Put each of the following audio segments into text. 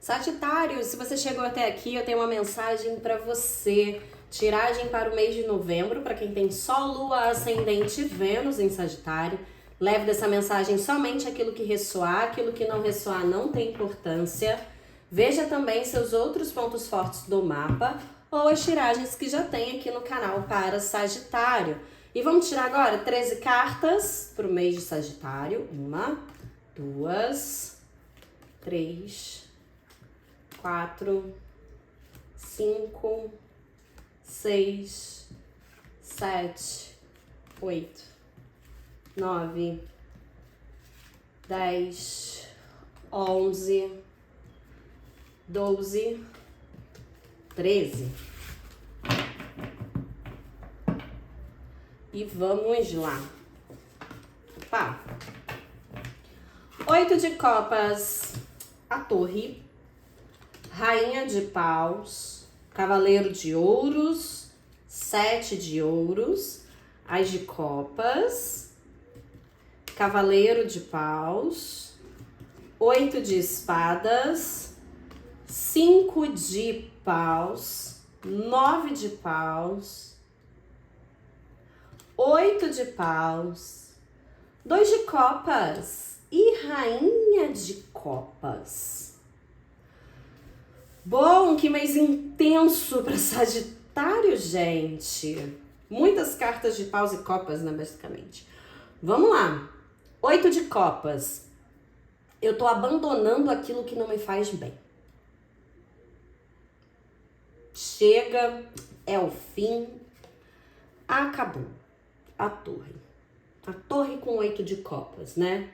Sagitário, se você chegou até aqui, eu tenho uma mensagem para você. Tiragem para o mês de novembro, para quem tem Sol, Lua, Ascendente e Vênus em Sagitário. Leve dessa mensagem somente aquilo que ressoar, aquilo que não ressoar não tem importância. Veja também seus outros pontos fortes do mapa ou as tiragens que já tem aqui no canal para Sagitário. E vamos tirar agora 13 cartas para o mês de Sagitário. 1, 2, 3, 4, 5, 6, 7, 8, 9, 10, 11, 12, 13. E vamos lá. Opa. 8 de copas, a torre, rainha de paus, cavaleiro de ouros, 7 de ouros, as de copas, cavaleiro de paus, 8 de espadas, 5 de paus, 9 de paus, 8 de paus, 2 de copas e rainha de copas. Bom, que mês intenso para Sagitário, gente. Muitas cartas de paus e copas, né, basicamente. Vamos lá. 8 de copas. Eu tô abandonando aquilo que não me faz bem. Chega, é o fim. Acabou. A torre. A torre com 8 de copas, né?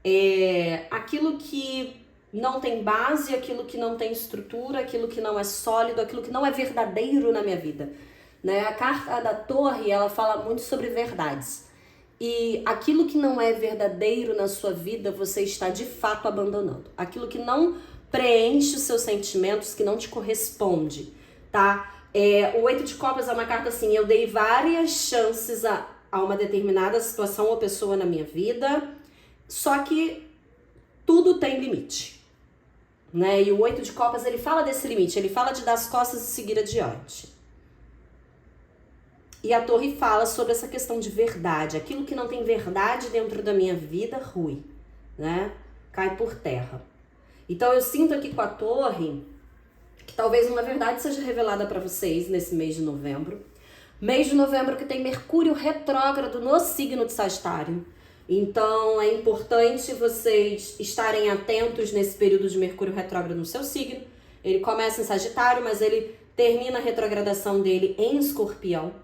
É aquilo que não tem base, aquilo que não tem estrutura, aquilo que não é sólido, aquilo que não é verdadeiro na minha vida, né? A carta da torre, ela fala muito sobre verdades. E aquilo que não é verdadeiro na sua vida, você está de fato abandonando. Aquilo que não preenche os seus sentimentos, que não te corresponde, tá? O 8 de copas é uma carta assim, eu dei várias chances a uma determinada situação ou pessoa na minha vida, só que tudo tem limite, né? E o 8 de copas, ele fala desse limite, ele fala de dar as costas e seguir adiante. E a torre fala sobre essa questão de verdade, aquilo que não tem verdade dentro da minha vida, rui, né? Cai por terra. Então eu sinto aqui com a torre que talvez uma verdade seja revelada para vocês nesse mês de novembro. Mês de novembro que tem Mercúrio retrógrado no signo de Sagitário. Então é importante vocês estarem atentos nesse período de Mercúrio retrógrado no seu signo. Ele começa em Sagitário, mas ele termina a retrogradação dele em Escorpião.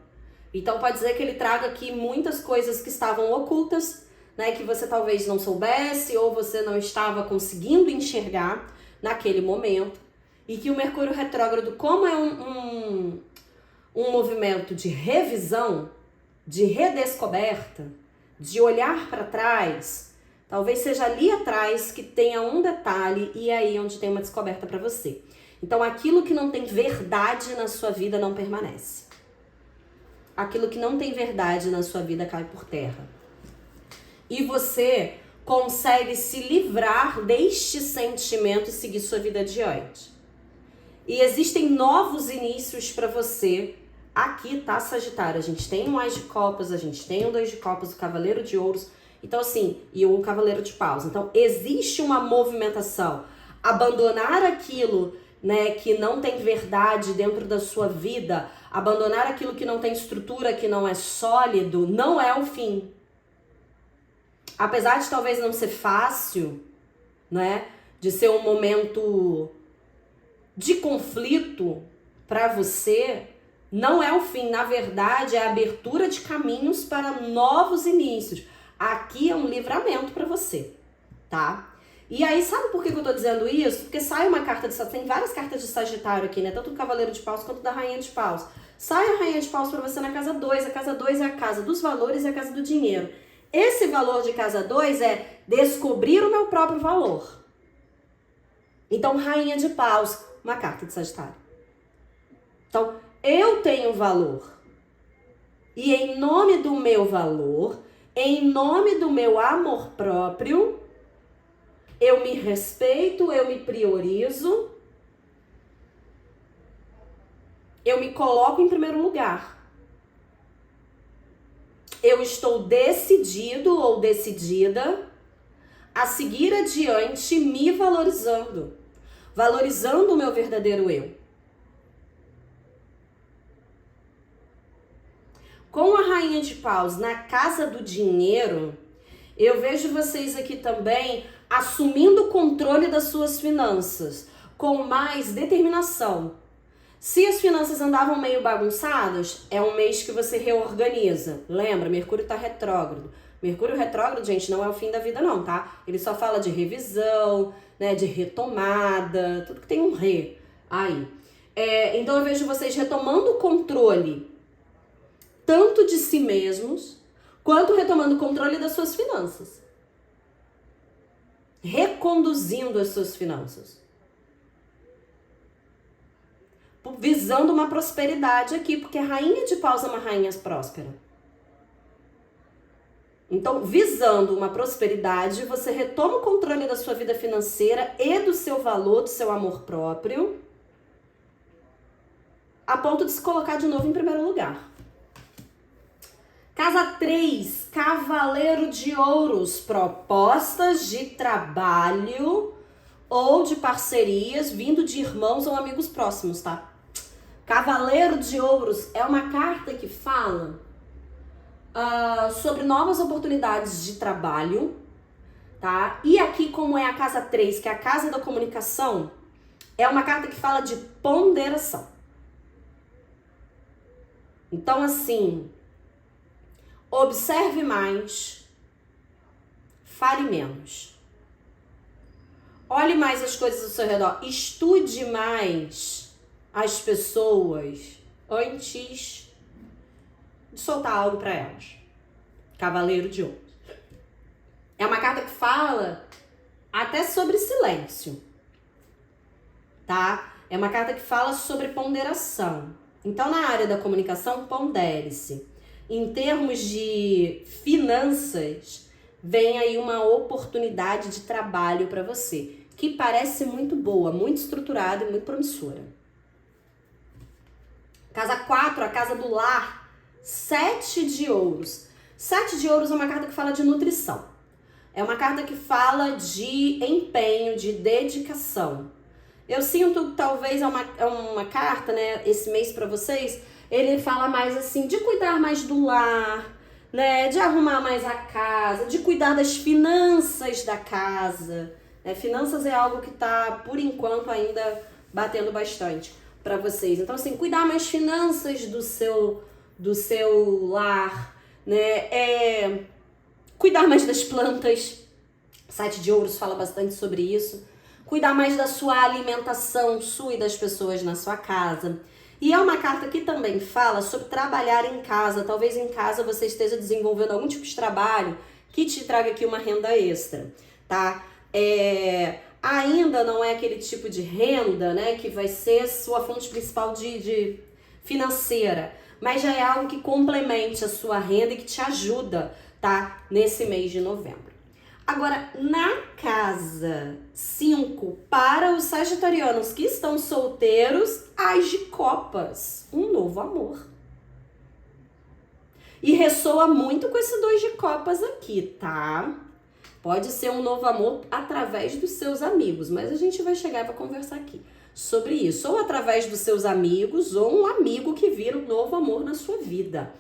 Então pode dizer que ele traga aqui muitas coisas que estavam ocultas, né, que você talvez não soubesse ou você não estava conseguindo enxergar naquele momento. E que o Mercúrio retrógrado, como é um movimento de revisão, de redescoberta, de olhar para trás, talvez seja ali atrás que tenha um detalhe e é aí onde tem uma descoberta para você. Então aquilo que não tem verdade na sua vida não permanece. Aquilo que não tem verdade na sua vida cai por terra. E você consegue se livrar deste sentimento e seguir sua vida adiante. E existem novos inícios para você aqui, tá, Sagitário? A gente tem um As de Copas, a gente tem um 2 de Copas, o Cavaleiro de Ouros. Então, assim, e o Cavaleiro de Paus. Então, existe uma movimentação. Abandonar aquilo, né, que não tem verdade dentro da sua vida, abandonar aquilo que não tem estrutura, que não é sólido, não é o fim. Apesar de talvez não ser fácil, né, de ser um momento de conflito para você, não é o fim. Na verdade, é a abertura de caminhos para novos inícios. Aqui é um livramento para você, tá? E aí, sabe por que eu tô dizendo isso? Porque sai uma carta de Sagitário, tem várias cartas de Sagitário aqui, né? Tanto do Cavaleiro de Paus quanto da Rainha de Paus. Sai a Rainha de Paus para você na casa 2. A casa 2 é a casa dos valores e a casa do dinheiro. Esse valor de casa 2 é descobrir o meu próprio valor. Então, Rainha de Paus, uma carta de Sagitário. Então, eu tenho valor. E em nome do meu valor, em nome do meu amor próprio, Eu me respeito, eu me priorizo, eu me coloco em primeiro lugar. Eu estou decidido ou decidida a seguir adiante me valorizando, valorizando o meu verdadeiro eu. Com a Rainha de Paus na casa do dinheiro, eu vejo vocês aqui também assumindo o controle das suas finanças, com mais determinação. Se as finanças andavam meio bagunçadas, é um mês que você reorganiza. Lembra, Mercúrio está retrógrado. Mercúrio retrógrado, gente, não é o fim da vida não, tá? Ele só fala de revisão, né, de retomada, tudo que tem um re aí. Então eu vejo vocês retomando o controle tanto de si mesmos, quanto retomando o controle das suas finanças. Reconduzindo as suas finanças. Visando uma prosperidade aqui, porque a Rainha de Paus é uma rainha próspera. Então, visando uma prosperidade, você retoma o controle da sua vida financeira e do seu valor, do seu amor próprio, a ponto de se colocar de novo em primeiro lugar. Casa 3, Cavaleiro de Ouros, propostas de trabalho ou de parcerias vindo de irmãos ou amigos próximos, tá? Cavaleiro de Ouros é uma carta que fala sobre novas oportunidades de trabalho, tá? E aqui, como é a casa 3, que é a casa da comunicação, é uma carta que fala de ponderação. Então, assim, observe mais, fale menos. Olhe mais as coisas ao seu redor, estude mais as pessoas antes de soltar algo para elas. Cavaleiro de Ouros. É uma carta que fala até sobre silêncio, tá? É uma carta que fala sobre ponderação. Então, na área da comunicação, pondere-se. Em termos de finanças, vem aí uma oportunidade de trabalho para você, que parece muito boa, muito estruturada e muito promissora. Casa 4, a casa do lar, 7 de ouros. 7 de ouros é uma carta que fala de nutrição. É uma carta que fala de empenho, de dedicação. Eu sinto que talvez é uma carta, né, esse mês para vocês, ele fala mais assim, de cuidar mais do lar, né, de arrumar mais a casa, de cuidar das finanças da casa. Finanças é algo que tá, por enquanto, ainda batendo bastante para vocês. Então, assim, cuidar mais finanças do seu lar, né, cuidar mais das plantas. 7 de ouros fala bastante sobre isso. Cuidar mais da sua alimentação, sua e das pessoas na sua casa. E é uma carta que também fala sobre trabalhar em casa. Talvez em casa você esteja desenvolvendo algum tipo de trabalho que te traga aqui uma renda extra, tá? Ainda não é aquele tipo de renda, né, que vai ser sua fonte principal de financeira, mas já é algo que complemente a sua renda e que te ajuda, tá? Nesse mês de novembro. Agora, na casa 5, para os sagitarianos que estão solteiros, As de Copas, um novo amor. E ressoa muito com esse 2 de Copas aqui, tá? Pode ser um novo amor através dos seus amigos, mas a gente vai chegar e vai conversar aqui sobre isso. Ou através dos seus amigos, ou um amigo que vira um novo amor na sua vida.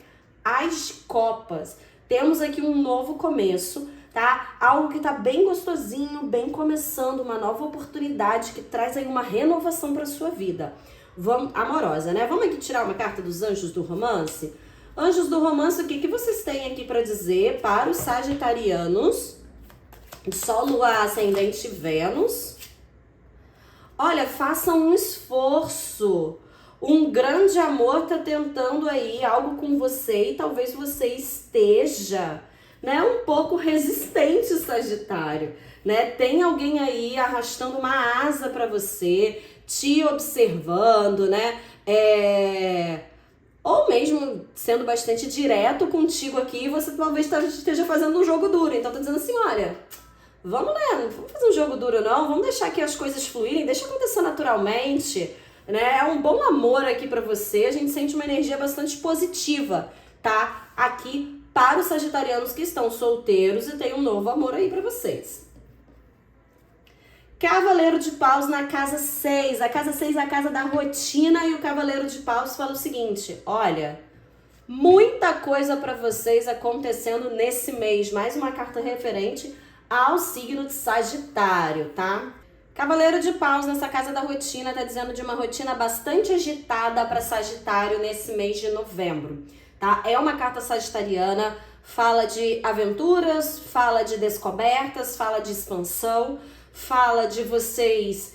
As de Copas. Temos aqui um novo começo, tá? Algo que tá bem gostosinho, bem começando, uma nova oportunidade que traz aí uma renovação para sua vida. Amorosa, né? Vamos aqui tirar uma carta dos anjos do romance? Anjos do romance, o que vocês têm aqui para dizer para os sagitarianos? Sol, Lua, Ascendente, Vênus. Olha, façam um esforço. Um grande amor tá tentando aí algo com você e talvez você esteja, né, um pouco resistente, Sagitário, né? Tem alguém aí arrastando uma asa para você, te observando, né? Ou mesmo sendo bastante direto contigo aqui, você talvez esteja fazendo um jogo duro. Então tá dizendo assim, olha, Vamos, né? Não vamos fazer um jogo duro, não. Vamos deixar aqui as coisas fluírem, deixa acontecer naturalmente, né? É um bom amor aqui pra você. A gente sente uma energia bastante positiva, tá? Aqui para os sagitarianos que estão solteiros e tem um novo amor aí pra vocês. Cavaleiro de Paus na casa 6. A casa 6 é a casa da rotina e o Cavaleiro de Paus fala o seguinte, olha, muita coisa pra vocês acontecendo nesse mês. Mais uma carta referente ao signo de Sagitário, tá? Cavaleiro de Paus nessa casa da rotina tá dizendo de uma rotina bastante agitada para Sagitário nesse mês de novembro, tá? É uma carta sagitariana, fala de aventuras, fala de descobertas, fala de expansão, fala de vocês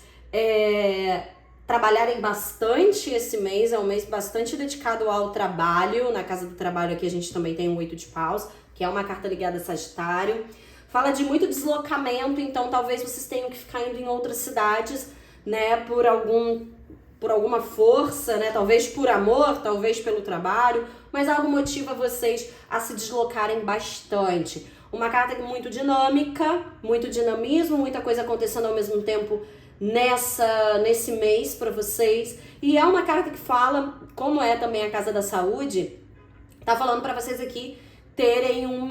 trabalharem bastante esse mês, é um mês bastante dedicado ao trabalho. Na casa do trabalho aqui a gente também tem o 8 de Paus, que é uma carta ligada a Sagitário. Fala de muito deslocamento, então talvez vocês tenham que ficar indo em outras cidades, né, por alguma força, né, talvez por amor, talvez pelo trabalho, mas algo motiva vocês a se deslocarem bastante. Uma carta muito dinâmica, muito dinamismo, muita coisa acontecendo ao mesmo tempo nesse mês para vocês. E é uma carta que fala, como é também a casa da saúde, tá falando para vocês aqui terem um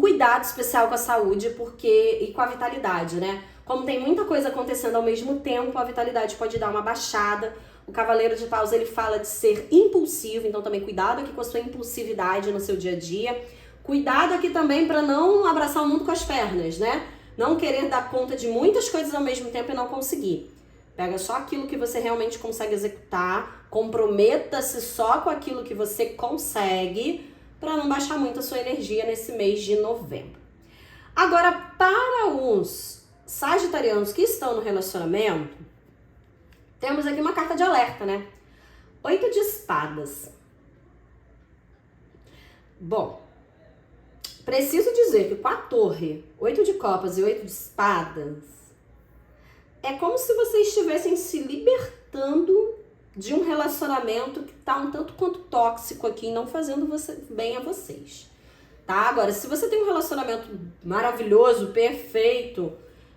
cuidado especial com a saúde e com a vitalidade, né? Como tem muita coisa acontecendo ao mesmo tempo, a vitalidade pode dar uma baixada. O Cavaleiro de Paus, ele fala de ser impulsivo, então também cuidado aqui com a sua impulsividade no seu dia a dia. Cuidado aqui também para não abraçar o mundo com as pernas, né? Não querer dar conta de muitas coisas ao mesmo tempo e não conseguir. Pega só aquilo que você realmente consegue executar, comprometa-se só com aquilo que você consegue, para não baixar muito a sua energia nesse mês de novembro. Agora, para os sagitarianos que estão no relacionamento, temos aqui uma carta de alerta, né? 8 de espadas. Bom, preciso dizer que com a torre, 8 de copas e 8 de espadas, é como se vocês estivessem se libertando de um relacionamento que tá um tanto quanto tóxico aqui, não fazendo bem a vocês, tá? Agora, se você tem um relacionamento maravilhoso, perfeito,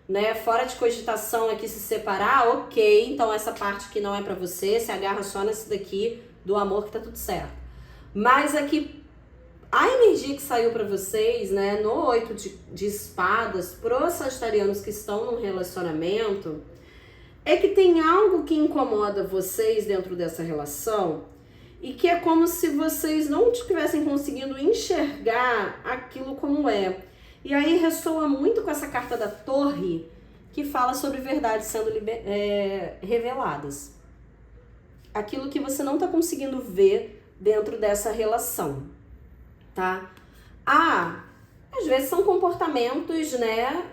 né, fora de cogitação aqui se separar, ok, então essa parte aqui não é pra você, se agarra só nesse daqui do amor que tá tudo certo. Mas aqui, a energia que saiu pra vocês, né, no 8 de espadas, pros sagitarianos que estão num relacionamento, é que tem algo que incomoda vocês dentro dessa relação e que é como se vocês não estivessem conseguindo enxergar aquilo como é. E aí ressoa muito com essa carta da torre, que fala sobre verdades sendo reveladas. Aquilo que você não está conseguindo ver dentro dessa relação, tá? Às vezes são comportamentos, né,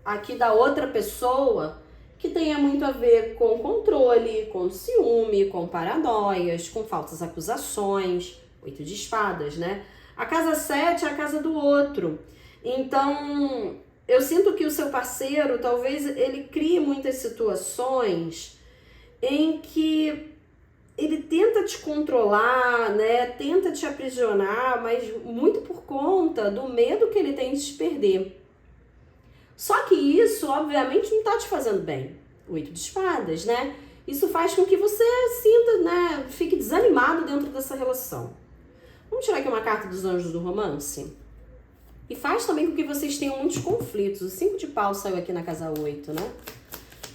aqui da outra pessoa, que tenha muito a ver com controle, com ciúme, com paranoias, com falsas acusações. 8 de espadas, né? A casa 7 é a casa do outro. Então, eu sinto que o seu parceiro, talvez ele crie muitas situações em que ele tenta te controlar, né? Tenta te aprisionar, mas muito por conta do medo que ele tem de te perder. Só que isso, obviamente, não tá te fazendo bem. 8 de espadas, né? Isso faz com que você sinta, né? Fique desanimado dentro dessa relação. Vamos tirar aqui uma carta dos anjos do romance? E faz também com que vocês tenham muitos conflitos. O 5 de paus saiu aqui na casa 8, né?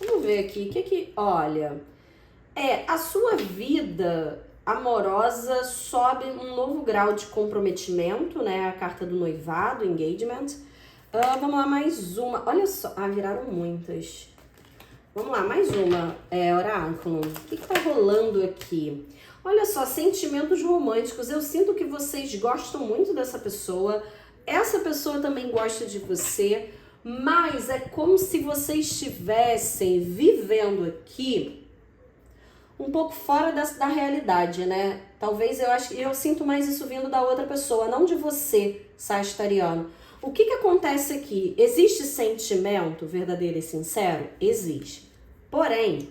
Vamos ver aqui. Olha, a sua vida amorosa sobe um novo grau de comprometimento, né? A carta do noivado, engagement. Vamos lá, mais uma. Olha só. Viraram muitas. Vamos lá, mais uma. Oráculo. O que tá rolando aqui? Olha só, sentimentos românticos. Eu sinto que vocês gostam muito dessa pessoa. Essa pessoa também gosta de você. Mas é como se vocês estivessem vivendo aqui um pouco fora da realidade, né? Talvez eu sinto mais isso vindo da outra pessoa, não de você, sagitariano. O que acontece aqui? Existe sentimento verdadeiro e sincero? Existe. Porém,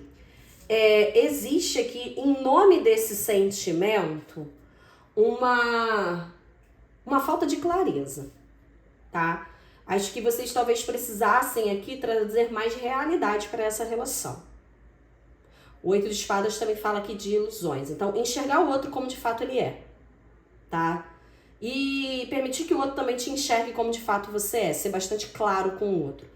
existe aqui, em nome desse sentimento, uma falta de clareza, tá? Acho que vocês talvez precisassem aqui trazer mais realidade para essa relação. O 8 de espadas também fala aqui de ilusões. Então, enxergar o outro como de fato ele é, tá? E permitir que o outro também te enxergue como de fato você é. Ser bastante claro com o outro.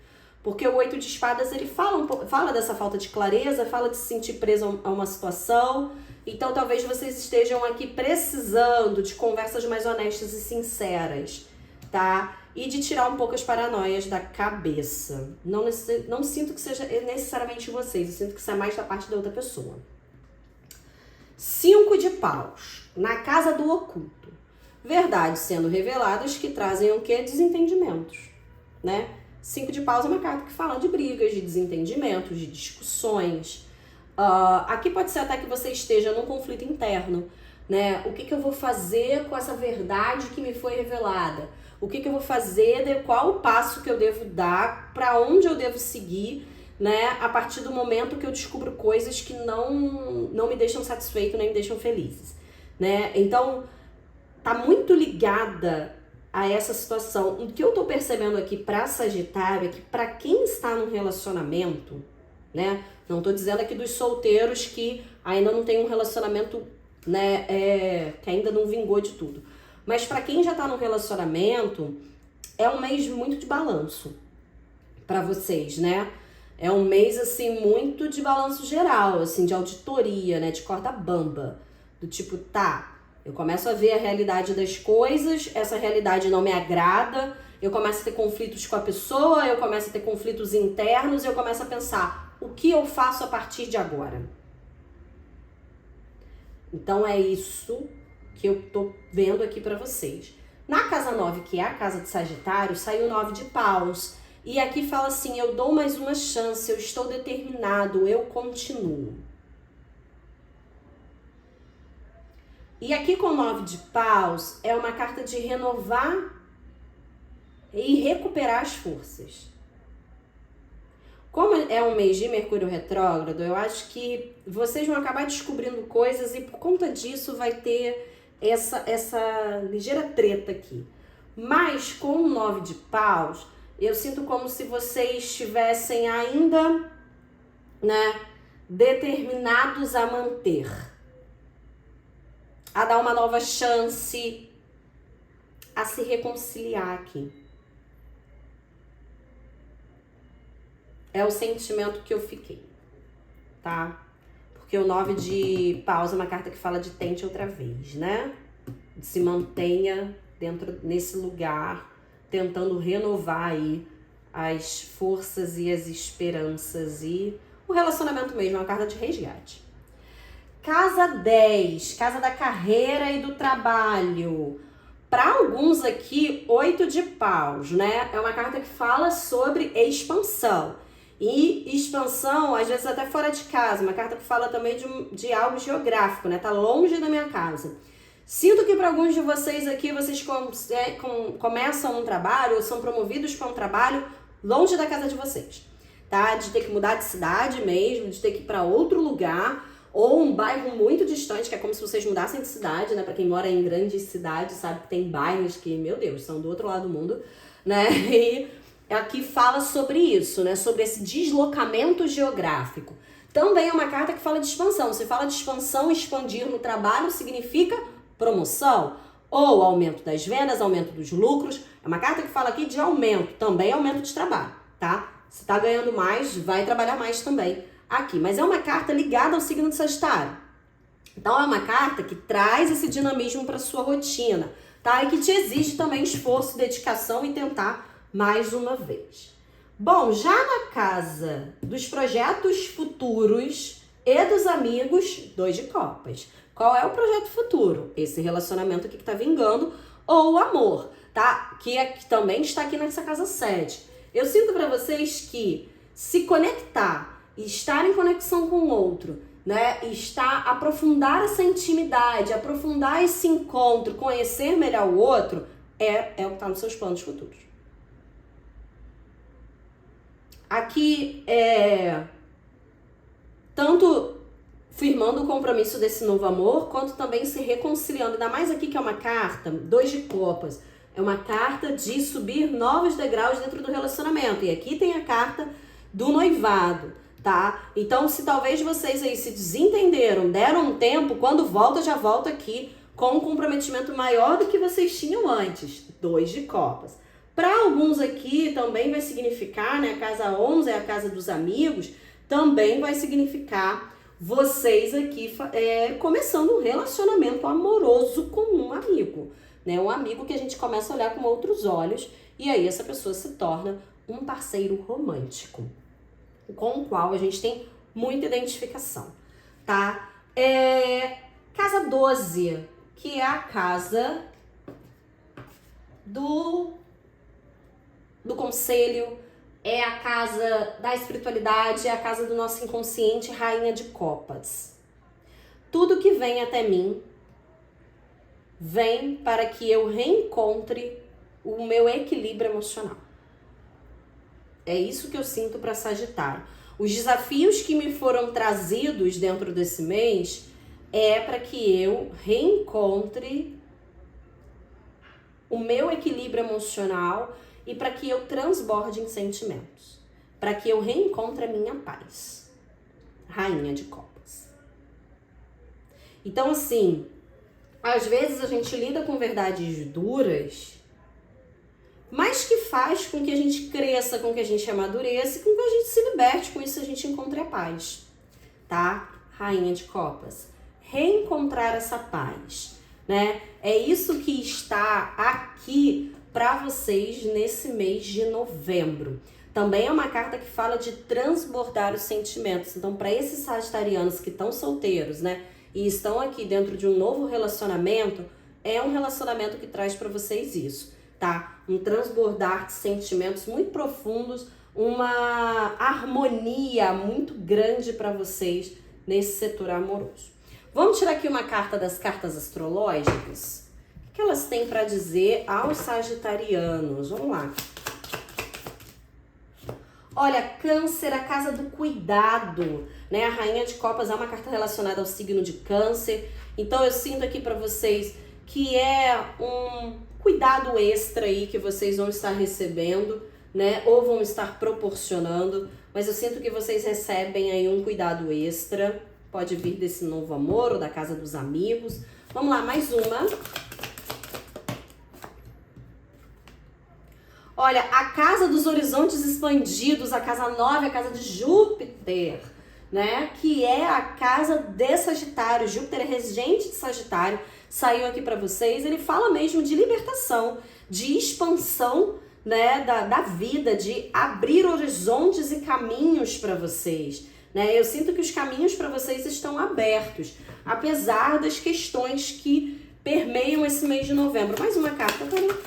Porque o 8 de espadas, ele fala dessa falta de clareza, fala de se sentir preso a uma situação. Então, talvez vocês estejam aqui precisando de conversas mais honestas e sinceras, tá? E de tirar um pouco as paranoias da cabeça. Não sinto que seja necessariamente vocês, eu sinto que isso é mais da parte da outra pessoa. 5 de paus, na casa do oculto. Verdades sendo reveladas que trazem o quê? Desentendimentos, né? 5 de paus é uma carta que fala de brigas, de desentendimentos, de discussões. Aqui pode ser até que você esteja num conflito interno, né? O que eu vou fazer com essa verdade que me foi revelada? O que eu vou fazer, qual o passo que eu devo dar, para onde eu devo seguir, né? A partir do momento que eu descubro coisas que não me deixam satisfeito, nem me deixam felizes, né? Então, tá muito ligada a essa situação. O que eu tô percebendo aqui para Sagitário é que para quem está num relacionamento, né? Não tô dizendo aqui dos solteiros que ainda não tem um relacionamento, né? Que ainda não vingou de tudo. Mas para quem já tá no relacionamento, é um mês muito de balanço para vocês, né? É um mês, assim, muito de balanço geral, assim, de auditoria, né? De corda bamba. Do tipo, tá, eu começo a ver a realidade das coisas, essa realidade não me agrada, eu começo a ter conflitos com a pessoa, eu começo a ter conflitos internos, eu começo a pensar, o que eu faço a partir de agora? Então é isso que eu tô vendo aqui pra vocês. Na casa 9, que é a casa de Sagitário, saiu 9 de paus. E aqui fala assim, eu dou mais uma chance, eu estou determinado, eu continuo. E aqui com 9 de paus, é uma carta de renovar e recuperar as forças. Como é um mês de Mercúrio retrógrado, eu acho que vocês vão acabar descobrindo coisas e por conta disso vai ter essa ligeira treta aqui. Mas com o 9 de paus, eu sinto como se vocês estivessem ainda, né, determinados a manter, a dar uma nova chance, a se reconciliar aqui. É o sentimento que eu fiquei, tá? Porque o 9 de paus é uma carta que fala de tente outra vez, né? De se mantenha nesse lugar, tentando renovar aí as forças e as esperanças e o relacionamento mesmo, é uma carta de resgate. Casa 10, casa da carreira e do trabalho. Para alguns aqui, 8 de paus, né? É uma carta que fala sobre expansão. E expansão, às vezes até fora de casa, uma carta que fala também de algo geográfico, né? Tá longe da minha casa. Sinto que para alguns de vocês aqui, vocês começam um trabalho ou são promovidos para um trabalho longe da casa de vocês, tá? De ter que mudar de cidade mesmo, de ter que ir para outro lugar ou um bairro muito distante, que é como se vocês mudassem de cidade, né? Para quem mora em grandes cidades, sabe que tem bairros que, meu Deus, são do outro lado do mundo, né? E aqui fala sobre isso, né? Sobre esse deslocamento geográfico. Também é uma carta que fala de expansão. Se fala de expansão, expandir no trabalho significa promoção ou aumento das vendas, aumento dos lucros. É uma carta que fala aqui de aumento, também aumento de trabalho, tá? Se tá ganhando mais, vai trabalhar mais também aqui. Mas é uma carta ligada ao signo de Sagitário. Então é uma carta que traz esse dinamismo para sua rotina, tá? E que te exige também esforço, dedicação e tentar mais uma vez. Bom, já na casa dos projetos futuros e dos amigos, 2 de copas. Qual é o projeto futuro? Esse relacionamento aqui que tá vingando ou o amor, tá? Que também está aqui nessa casa 7. Eu sinto para vocês que se conectar e estar em conexão com o outro, né? Aprofundar essa intimidade, aprofundar esse encontro, conhecer melhor o outro, é o que tá nos seus planos futuros. Aqui tanto firmando o compromisso desse novo amor, quanto também se reconciliando, ainda mais aqui que é uma carta, 2 de copas, É uma carta de subir novos degraus dentro do relacionamento. E aqui tem a carta do noivado, tá? Então, se talvez vocês aí se desentenderam, deram um tempo, quando volta, já volta aqui com um comprometimento maior do que vocês tinham antes. 2 de copas. Para alguns aqui também vai significar, né? A casa 11 é a casa dos amigos, também vai significar vocês aqui começando um relacionamento amoroso com um amigo, né? Um amigo que a gente começa a olhar com outros olhos e aí essa pessoa se torna um parceiro romântico, com o qual a gente tem muita identificação, tá? Casa 12, que é a casa do conselho, é a casa da espiritualidade, é a casa do nosso inconsciente, rainha de copas. Tudo que vem até mim, vem para que eu reencontre o meu equilíbrio emocional. É isso que eu sinto para Sagitário. Os desafios que me foram trazidos dentro desse mês é para que eu reencontre o meu equilíbrio emocional e para que eu transborde em sentimentos. Para que eu reencontre a minha paz. Rainha de copas. Então, assim, às vezes a gente lida com verdades duras, mas que faz com que a gente cresça, com que a gente amadureça e com que a gente se liberte, com isso a gente encontre a paz, tá? Rainha de copas. Reencontrar essa paz, né? É isso que está aqui para vocês nesse mês de novembro. Também é uma carta que fala de transbordar os sentimentos. Então, para esses sagitarianos que estão solteiros, né, e estão aqui dentro de um novo relacionamento, é um relacionamento que traz para vocês isso, tá? Um transbordar de sentimentos muito profundos, uma harmonia muito grande para vocês nesse setor amoroso. Vamos tirar aqui uma carta das cartas astrológicas? O que elas têm para dizer aos sagitarianos? Vamos lá. Olha, Câncer, a casa do cuidado, né? A Rainha de Copas é uma carta relacionada ao signo de Câncer. Então eu sinto aqui para vocês que é um cuidado extra aí que vocês vão estar recebendo, né? Ou vão estar proporcionando. Mas eu sinto que vocês recebem aí um cuidado extra. Pode vir desse novo amor ou da casa dos amigos. Vamos lá, mais uma. Olha, a casa dos horizontes expandidos, a casa 9, a casa de Júpiter, né? Que é a casa de Sagitário. Júpiter é regente de Sagitário. Saiu aqui para vocês. Ele fala mesmo de libertação, de expansão, né? Da vida, de abrir horizontes e caminhos para vocês, né? Eu sinto que os caminhos para vocês estão abertos, apesar das questões que permeiam esse mês de novembro. Mais uma carta, peraí.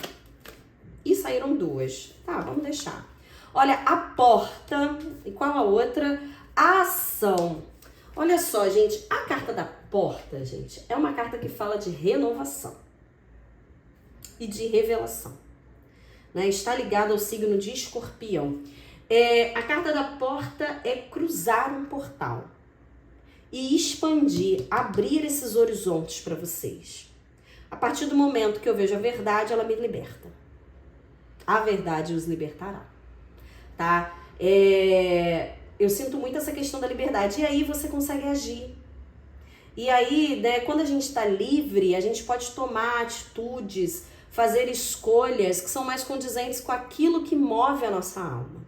E saíram 2. Tá, vamos deixar. Olha, a porta. E qual a outra? A ação. Olha só, gente. A carta da porta, gente, é uma carta que fala de renovação. E de revelação. Né? Está ligada ao signo de Escorpião. A carta da porta é cruzar um portal. E expandir, abrir esses horizontes para vocês. A partir do momento que eu vejo a verdade, ela me liberta. A verdade os libertará, tá? Eu sinto muito essa questão da liberdade. E aí você consegue agir. E aí, né, quando a gente está livre, a gente pode tomar atitudes, fazer escolhas que são mais condizentes com aquilo que move a nossa alma.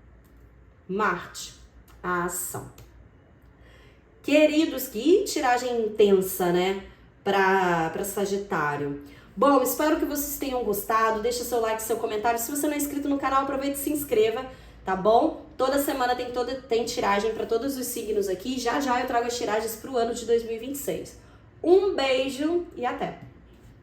Marte, a ação. Queridos, que tiragem intensa, né? Para Sagitário. Bom, espero que vocês tenham gostado. Deixa seu like, seu comentário. Se você não é inscrito no canal, aproveite e se inscreva, tá bom? Toda semana tem tiragem para todos os signos aqui. Já eu trago as tiragens para o ano de 2026. Um beijo e até!